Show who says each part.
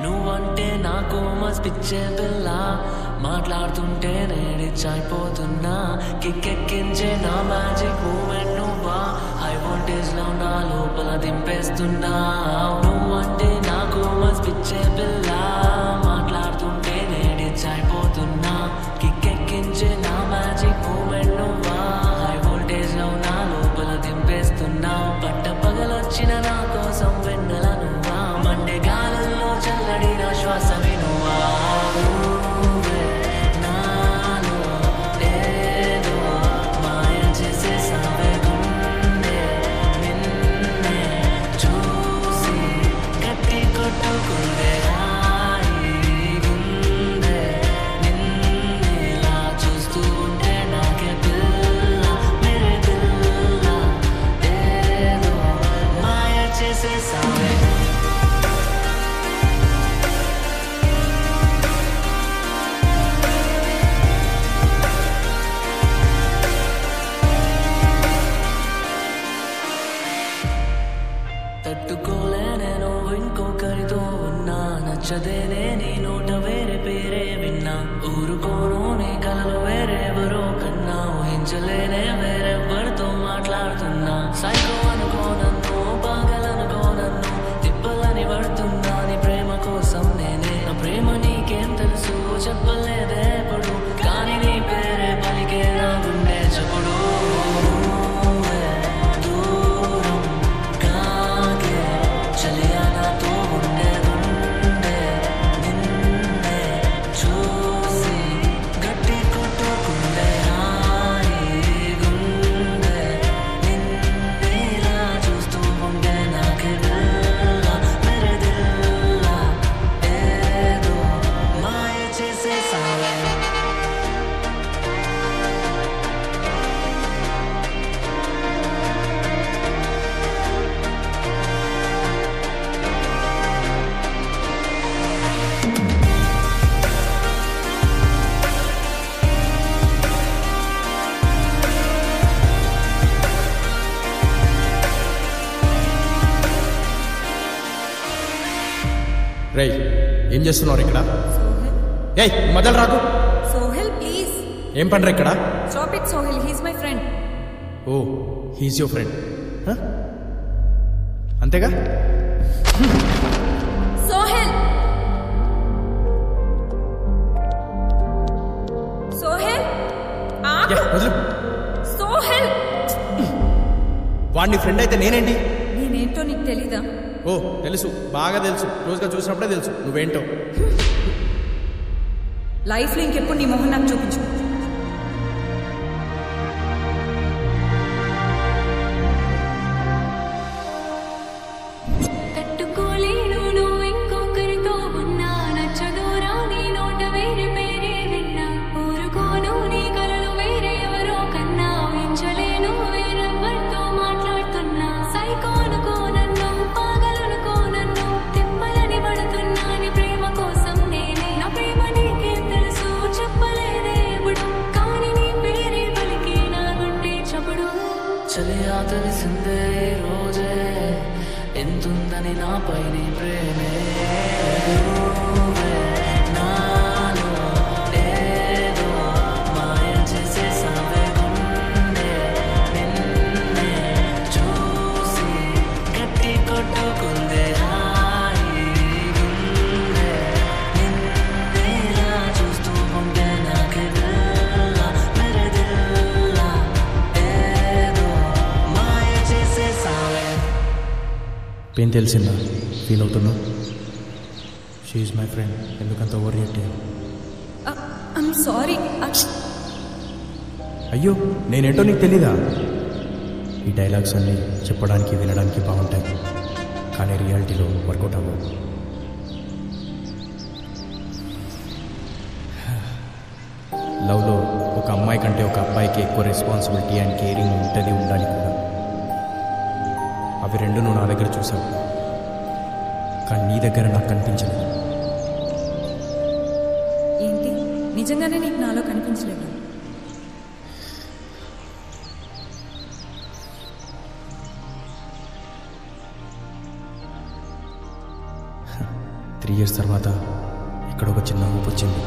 Speaker 1: నువ్వంటే నాకు మస్ పిచ్చే పిల్ల మాట్లాడుతుంటే నేడిచ్చైపోతున్నా కిక్కెక్కించే నా మ్యాజిక్ మూమెంట్ నువ్వా హై వోల్టేజ్ లో నా లోపల దింపేస్తున్నా నువ్వంటే నాకు మస్ పిచ్చే పిల్ల మాట్లాడుతుంటే నేడిచ్చైపోతున్నా కిక్కెక్కించే నా మ్యాజిక్ మూమెంట్ నువ్వా హై వోల్టేజ్ లో నా లోపల దింపేస్తున్నా పట్ట పగలొచ్చిన నా కోసం వెన్నెల నువ్వా మండే గాలుల్లో చల్లడిన శ్వాస వినువా నువ్వే నాలో ఏదో మాయ చేసేసావే గుండె నిన్నే చూసి గట్టి కొట్టుకుందే హాయి గుండె నిన్నేలా చూస్తూ ఉంటే నాకే పిల్ల మేరే దిల్ల ఏదో మాయ చేసేసావే తట్టుకోలేనే నువ్వు ఇంకొకరితో ఉన్నా నచ్చదేనే నీ నోట వేరే పేరే విన్నా ఊరుకోను నీ కలలు వేరెవరో కన్నా ఊహించలేనే వేరెవ్వరితో మాట్లాడుతున్నా సైకో అనుకో నన్ను పాగలనుకో నన్ను తిప్పలని పడుతున్నా నీ ప్రేమ కోసం నేనే నా ప్రేమ నీకేం తెలుసు చెప్పలేదే ఎప్పుడు కానీ నీ పేరే పలికే నా గుండె చప్పుడు నువ్వే దూరం కాగే చలియా నాతో ఉండే గుండె నిన్నే చూసి గట్టి కొట్టుకుండే హాయి గుండె నిన్నేలా చూస్తూ ఉండే నాకే పిల్ల మేరే దిల్ల ఏదో మాయ చేసేసావే
Speaker 2: రేయ్ ఏం చేస్తున్నారు ఇక్కడ?
Speaker 3: Sohil?
Speaker 2: ఏయ్ మొదలు రాకు.
Speaker 3: Sohil, please.
Speaker 2: ఏం పండ్రా ఇక్కడ?
Speaker 3: Stop it, Sohil. He's my friend.
Speaker 2: Oh he's your friend అంతేగా?
Speaker 3: Sohil! Sohil?
Speaker 2: యా, వదిలు.
Speaker 3: Sohil!
Speaker 2: వాడిని ఫ్రెండ్ అయితే నేనేంటి?
Speaker 3: నేనేంటో నీకు తెలీదా?
Speaker 2: ఓ తెలుసు, బాగా తెలుసు. రోజుగా చూసినప్పుడే తెలుసు నువ్వేంటో.
Speaker 3: లైఫ్లో ఇంకెప్పుడు నీ మొహం నాకు చూపించు.
Speaker 4: తట్టుకోలేను నువ్వు ఇంకొకరితో ఉన్నా నచ్చదూరా నీ నోట వేరే పేరే విన్నా ఊరుకోను నీ కలలు వేరే ఎవరో కన్నా ఊహించలేను వేరెవ్వరితో మాట్లాడుతున్నా సైకో అనుకో నన్ను పాగలనుకో నన్ను తిప్పలని పడుతున్నా నీ ప్రేమ కోసం నేనే నా ప్రేమ నీకేం తెలుసు చెప్పలేదే ఎప్పుడు కానీ నీ పేరే పలికి నా గుండె చప్పుడు
Speaker 1: చలియా తెలిసిందే ఈ రోజే ఎంతుందని నాపై నీ ప్రేమే నువ్వే నాలో ఏదో మాయ చేసేసావే గుండె నిన్నే చూసి గట్టి కొట్టుకుందే హాయి గుండె నిన్నేలా చూస్తూ ఉంటే నాకే పిల్ల మేరే దిల్ల ఏదో మాయ చేసేసావే.
Speaker 2: పెయిన్ తెలిసిందా? ఫీల్ అవుతున్నా? She's my friend. ఎందుకంత ఓవర్ రియాక్ట్ అయ్యావు?
Speaker 3: I'm sorry.
Speaker 2: అయ్యో నేనేంటో నీకు తెలీదా? ఈ డైలాగ్స్ అన్నీ చెప్పడానికి వినడానికి బాగుంటాయి, కానీ రియాలిటీలో వర్కౌట్ అవ్వవు. లవ్లో ఒక అమ్మాయి కంటే ఒక అబ్బాయికి ఎక్కువ రెస్పాన్సిబిలిటీ అండ్ కేరింగ్ ఉంటుంది, ఉండాలి కూడా. అవి రెండు నువ్వు నా దగ్గర చూసావు, కానీ నీ దగ్గర నాకు కనిపించలేదు.
Speaker 3: ఏంటి, నిజంగానే నీకు నాలో కనిపించలేదు?
Speaker 2: 3 years తర్వాత ఇక్కడ ఒక చిన్న ఊపు వచ్చింది.